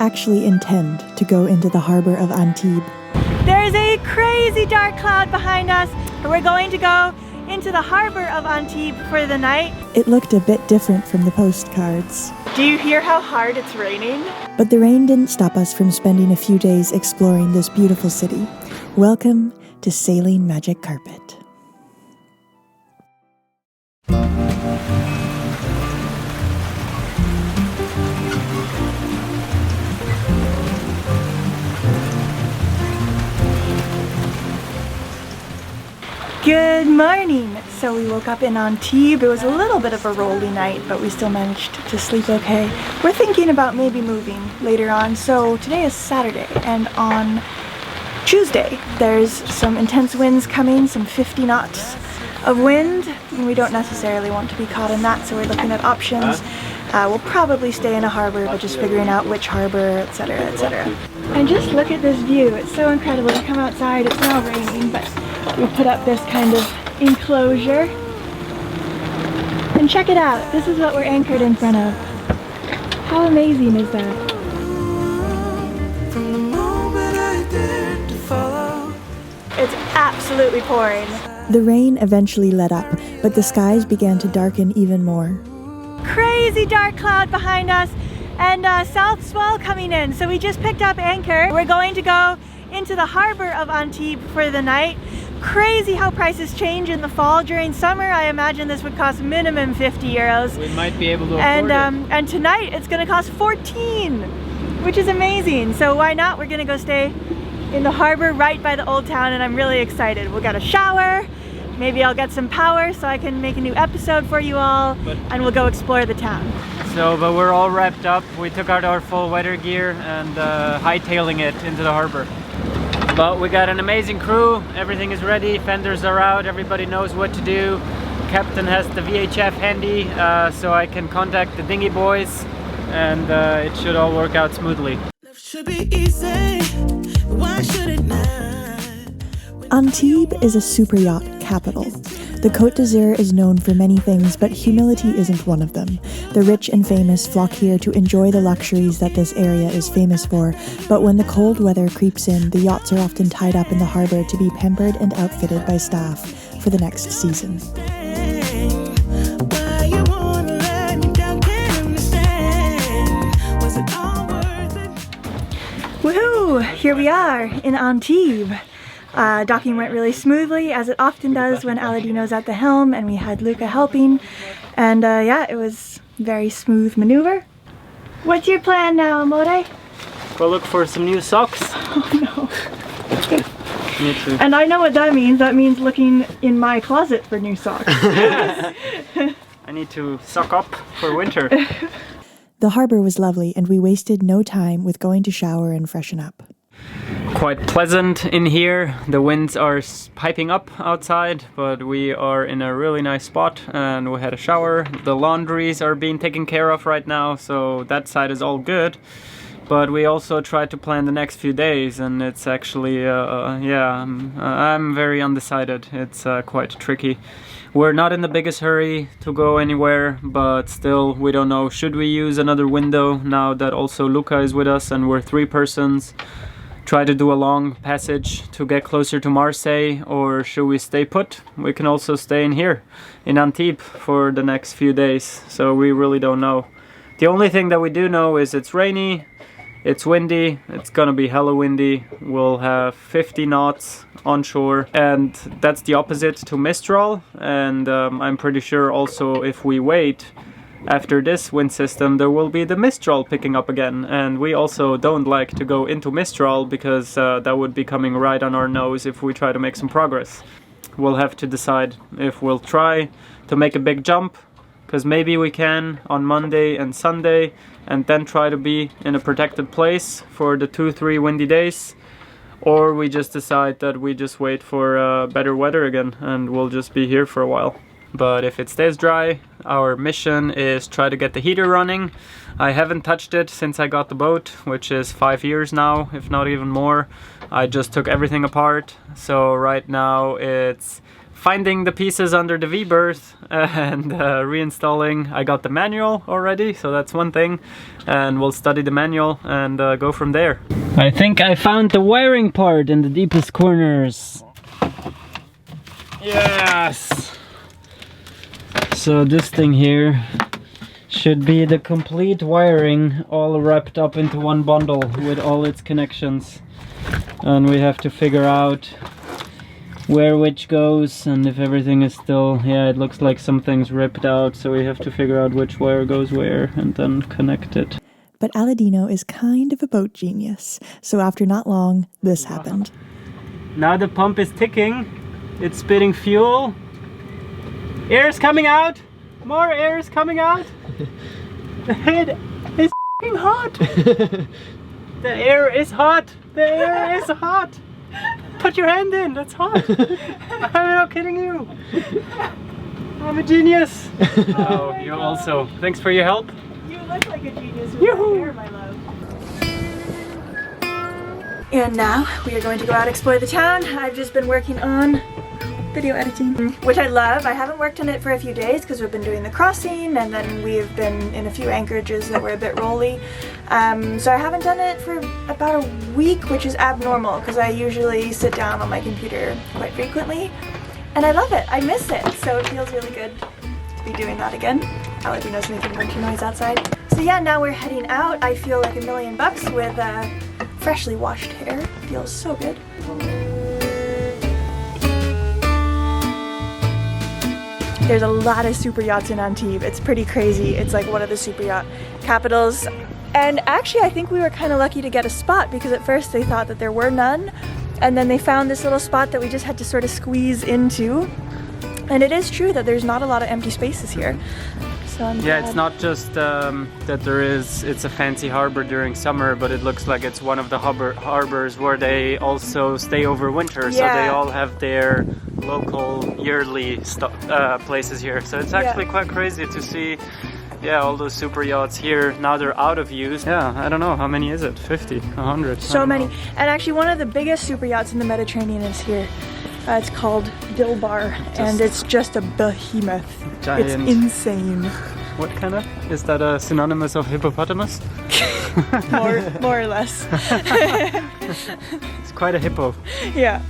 actually intend to go into the harbor of Antibes. There's a crazy dark cloud behind us. We're going to go into the harbor of Antibes for the night. It looked a bit different from the postcards. Do you hear how hard it's raining? But the rain didn't stop us from spending a few days exploring this beautiful city. Welcome to Saline Magic Carpet. Good morning! So we woke up in Antibes. It was a little bit of a rolly night, but we still managed to sleep okay. We're thinking about maybe moving later on. So today is Saturday, and on Tuesday there's some intense winds coming, some 50 knots of wind, and we don't necessarily want to be caught in that, so we're looking at options. We'll probably stay in a harbor, but just figuring out which harbor, etc., etc. And just look at this view. It's so incredible. You come outside, it's now raining, but we put up this kind of enclosure. And check it out. This is what we're anchored in front of. How amazing is that? It's absolutely pouring. The rain eventually let up, but the skies began to darken even more. Crazy dark cloud behind us and south swell coming in. So we just picked up anchor. We're going to go into the harbor of Antibes for the night. Crazy how prices change in the fall. During summer, I imagine this would cost minimum 50 euros. We might be able to afford it. And tonight it's gonna cost 14, which is amazing. So why not? We're gonna go stay in the harbor right by the old town, and I'm really excited. We'll get a shower. Maybe I'll get some power so I can make a new episode for you all, and we'll go explore the town. But we're all wrapped up. We took out our full weather gear and hightailing it into the harbor. But we got an amazing crew. Everything is ready. Fenders are out. Everybody knows what to do. Captain has the VHF handy, so I can contact the dinghy boys, and it should all work out smoothly. Should be easy. Why should it not? Antibes is a super yacht capital. The Côte dAzur is known for many things, but humility isn't one of them. The rich and famous flock here to enjoy the luxuries that this area is famous for, but when the cold weather creeps in, the yachts are often tied up in the harbor to be pampered and outfitted by staff for the next season. Woohoo! Here we are in Antibes. Docking went really smoothly, as it often does when Aladino's at the helm, and we had Luca helping. And yeah, it was very smooth maneuver. What's your plan now, Amore? Go look for some new socks. Oh no. Me too. And I know what that means. That means looking in my closet for new socks. I need to sock up for winter. The harbor was lovely, and we wasted no time with going to shower and freshen up. Quite pleasant in here. The winds are piping up outside, but we are in a really nice spot, and we had a shower. The laundries are being taken care of right now, so that side is all good. But we also tried to plan the next few days, and it's actually, yeah, I'm very undecided. It's quite tricky. We're not in the biggest hurry to go anywhere, but still, we don't know. Should we use another window now that also Luca is with us and we're 3 persons? Try to do a long passage to get closer to Marseille, or should we stay put? We can also stay in here in Antibes for the next few days, so we really don't know. The only thing that we do know is it's rainy, it's windy, it's gonna be hella windy. We'll have 50 knots onshore, and that's the opposite to Mistral. And I'm pretty sure also if we wait after this wind system, there will be the Mistral picking up again, and we also don't like to go into Mistral because that would be coming right on our nose if we try to make some progress. We'll have to decide if we'll try to make a big jump, because maybe we can on Monday and Sunday, and then try to be in a protected place for the 2-3 windy days, or we just decide that we just wait for better weather again and we'll just be here for a while. But if it stays dry, our mission is try to get the heater running. I haven't touched it since I got the boat, which is 5 years now, if not even more. I just took everything apart. So right now it's finding the pieces under the V-berth and reinstalling. I got the manual already, so that's one thing, and we'll study the manual and go from there. I think I found the wiring part in the deepest corners. Yes! So this thing here should be the complete wiring, all wrapped up into one bundle with all its connections. And we have to figure out where which goes, and if everything is still, yeah, it looks like something's ripped out, so we have to figure out which wire goes where and then connect it. But Aladino is kind of a boat genius, so after not long, this happened. Now the pump is ticking, it's spitting fuel. Air is coming out! More air is coming out! It is f***ing hot! The air is hot! The air is hot! Put your hand in, that's hot! I'm not kidding you! I'm a genius! Oh, you also. Thanks for your help. You look like a genius with your hair, my love. And now we are going to go out and explore the town. I've just been working on video editing, which I love. I haven't worked on it for a few days because we've been doing the crossing, and then we've been in a few anchorages that were a bit rolly. So I haven't done it for about a week, which is abnormal because I usually sit down on my computer quite frequently, and I love it. I miss it, so it feels really good to be doing that again. Aladino's making a bunch of noise outside. So yeah, now we're heading out. I feel like $1,000,000 with freshly washed hair. Feels so good. There's a lot of super yachts in Antibes. It's pretty crazy. It's like one of the super yacht capitals. And actually, I think we were kind of lucky to get a spot because at first they thought that there were none. And then they found this little spot that we just had to sort of squeeze into. And it is true that there's not a lot of empty spaces here. So I'm glad. It's not just that it's a fancy harbor during summer, but it looks like it's one of the harbors where they also stay over winter. So they all have their local yearly places here. So it's actually quite crazy to see, all those super yachts here. Now they're out of use. Yeah, I don't know, how many is it? 50, 100? So many. And actually one of the biggest super yachts in the Mediterranean is here. It's called Dilbar, and it's just a behemoth. Giant. It's insane. What kind of? Is that a synonymous of hippopotamus? more or less. It's quite a hippo. Yeah.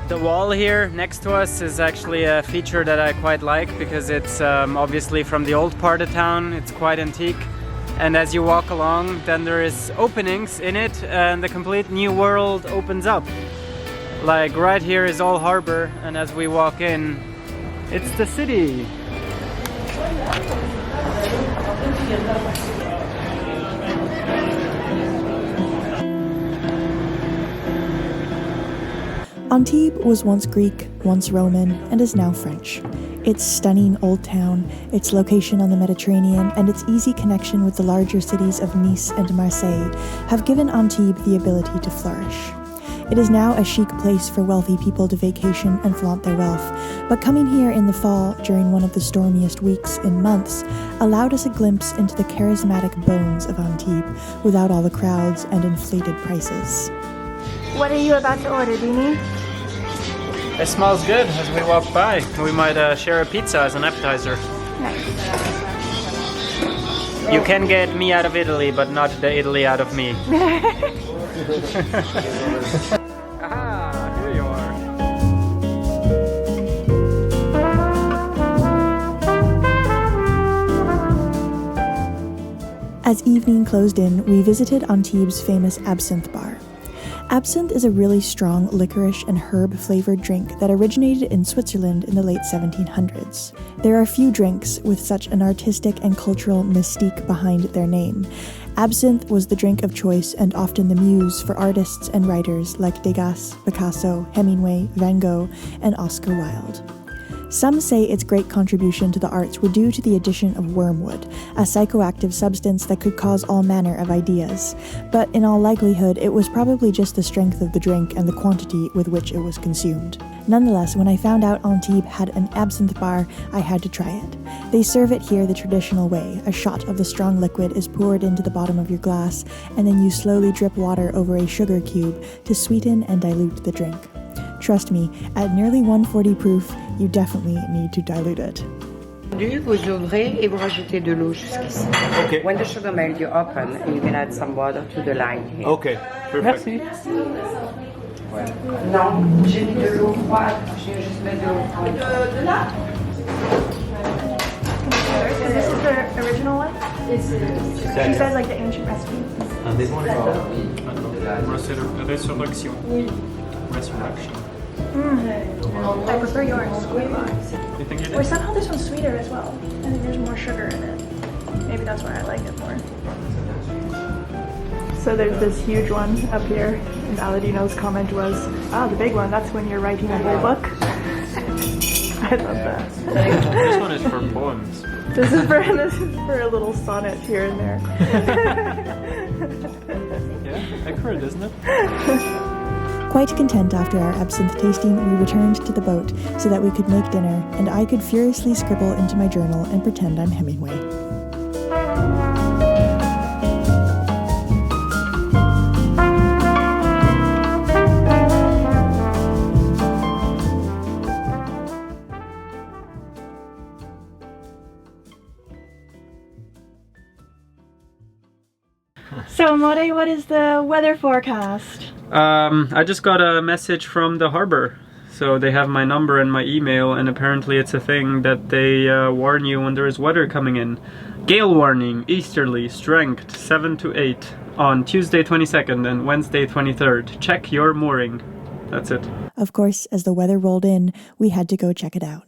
The wall here next to us is actually a feature that I quite like because it's obviously from the old part of town. It's quite antique, and as you walk along then there is openings in it and the complete new world opens up. Like right here is all harbor, and as we walk in it's the city. Antibes was once Greek, once Roman, and is now French. Its stunning old town, its location on the Mediterranean, and its easy connection with the larger cities of Nice and Marseille have given Antibes the ability to flourish. It is now a chic place for wealthy people to vacation and flaunt their wealth, but coming here in the fall during one of the stormiest weeks in months allowed us a glimpse into the charismatic bones of Antibes without all the crowds and inflated prices. What are you about to order, Beanie? It smells good as we walk by. We might share a pizza as an appetizer. Nice. You can get me out of Italy, but not the Italy out of me. Aha, here you are. As evening closed in, we visited Antibes' famous absinthe bar. Absinthe is a really strong licorice and herb-flavored drink that originated in Switzerland in the late 1700s. There are few drinks with such an artistic and cultural mystique behind their name. Absinthe was the drink of choice and often the muse for artists and writers like Degas, Picasso, Hemingway, Van Gogh, and Oscar Wilde. Some say its great contribution to the arts were due to the addition of wormwood, a psychoactive substance that could cause all manner of ideas. But in all likelihood, it was probably just the strength of the drink and the quantity with which it was consumed. Nonetheless, when I found out Antibes had an absinthe bar, I had to try it. They serve it here the traditional way. A shot of the strong liquid is poured into the bottom of your glass, and then you slowly drip water over a sugar cube to sweeten and dilute the drink. Trust me, at nearly 140 proof, you definitely need to dilute it. Vous ouvrez et vous rajoutez de l'eau jusqu'ici. Okay. When the sugar melt, you open and you can add some water to the line here. Okay, perfect. Merci. Non, j'ai mis de l'eau froide. Je viens juste mettre de l'eau froide. De là? So this is the original one? She says like the ancient recipe. Resurrection. Resurrection. I prefer yours. You think it Or is? somehow this one's sweeter as well. I think there's more sugar in it. Maybe that's why I like it more. So there's this huge one up here, and Aladino's comment was, the big one, that's when you're writing a whole book. I love that. This one is for poems. This is for a little sonnet here and there. Yeah, accurate, isn't it? Quite content after our absinthe tasting, we returned to the boat so that we could make dinner, and I could furiously scribble into my journal and pretend I'm Hemingway. So, More, what is the weather forecast? I just got a message from the harbor. So they have my number and my email, and apparently it's a thing that they warn you when there is weather coming in. Gale warning, easterly, strength 7 to 8 on Tuesday 22nd and Wednesday 23rd. Check your mooring. That's it. Of course, as the weather rolled in, we had to go check it out.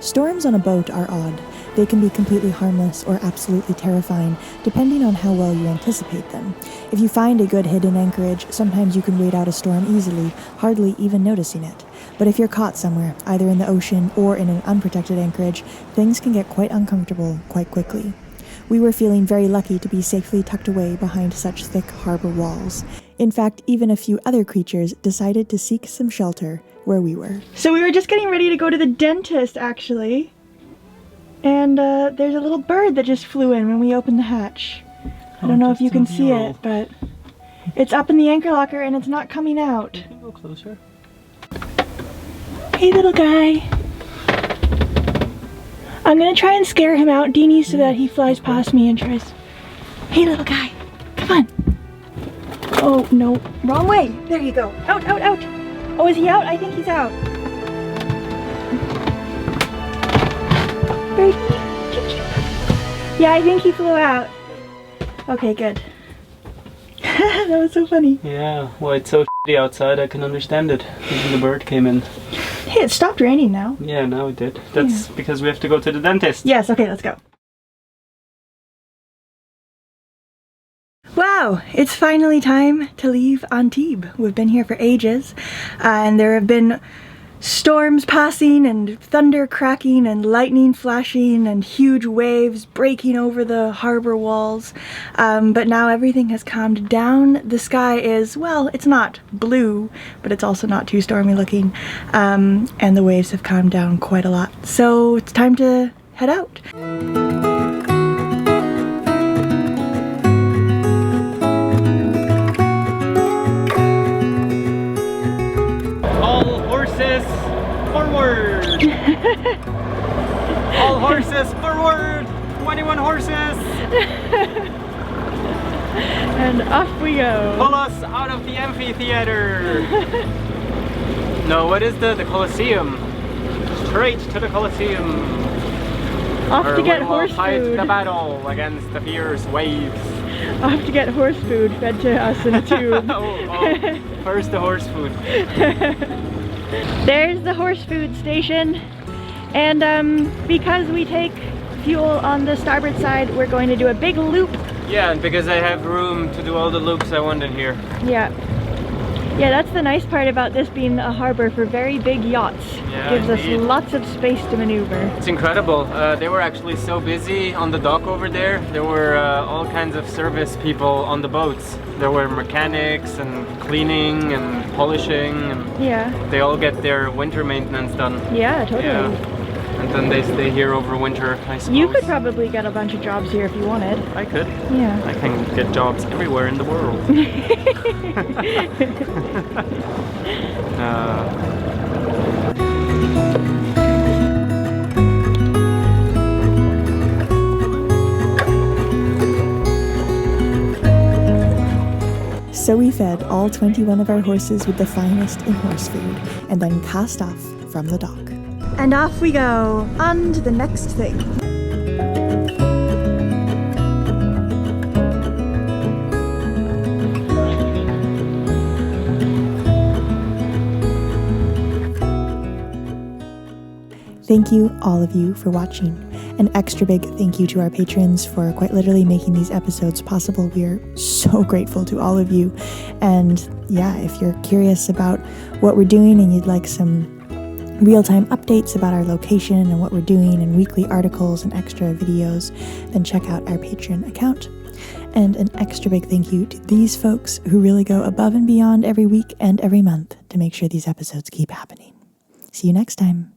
Storms on a boat are odd. They can be completely harmless or absolutely terrifying, depending on how well you anticipate them. If you find a good hidden anchorage, sometimes you can wait out a storm easily, hardly even noticing it. But if you're caught somewhere, either in the ocean or in an unprotected anchorage, things can get quite uncomfortable quite quickly. We were feeling very lucky to be safely tucked away behind such thick harbor walls. In fact, even a few other creatures decided to seek some shelter where we were. So we were just getting ready to go to the dentist, actually. And there's a little bird that just flew in when we opened the hatch. I don't know if you can see it, but it's up in the anchor locker and it's not coming out. Can you go closer? Hey, little guy. I'm gonna try and scare him out, Deanie, so that he flies past me and tries. Hey, little guy, come on. Oh, no, wrong way. There you go. Out, out, out. Oh, is he out? I think he's out. Birdie. Yeah, I think he flew out. Okay, good. That was so funny. Yeah, well, it's so shitty outside, I can understand it. Even the bird came in. Hey, it stopped raining now. Yeah, now it did. That's because we have to go to the dentist. Yes, okay, let's go. Wow, it's finally time to leave Antibes. We've been here for ages, and there have been storms passing and thunder cracking and lightning flashing and huge waves breaking over the harbor walls. But now everything has calmed down. The sky is, well, it's not blue, but it's also not too stormy looking. And the waves have calmed down quite a lot. So it's time to head out. All horses forward! All horses forward! 21 horses! And off we go. Pull us out of the amphitheater! No, what is the Colosseum? Straight to the Colosseum! Off to get we will horse fight food. the battle against the fierce waves. Off to get horse food fed to us in a tube. oh, first the horse food. There's the horse food station, and because we take fuel on the starboard side, we're going to do a big loop. Yeah, and because I have room to do all the loops I want in here. Yeah. Yeah, that's the nice part about this being a harbor for very big yachts. Yeah, Gives indeed. us lots of space to maneuver. It's incredible. They were actually so busy on the dock over there. There were all kinds of service people on the boats. There were mechanics and cleaning and polishing, and Yeah. they all get their winter maintenance done. Yeah, totally. Yeah. And then they stay here over winter, I suppose. You could probably get a bunch of jobs here if you wanted. I could. Yeah. I can get jobs everywhere in the world. So we fed all 21 of our horses with the finest in horse food, and then cast off from the dock. And off we go, on to the next thing. Thank you, all of you, for watching. An extra big thank you to our patrons for quite literally making these episodes possible. We are so grateful to all of you. And yeah, if you're curious about what we're doing and you'd like some real-time updates about our location and what we're doing and weekly articles and extra videos, then check out our Patreon account. And an extra big thank you to these folks who really go above and beyond every week and every month to make sure these episodes keep happening. See you next time.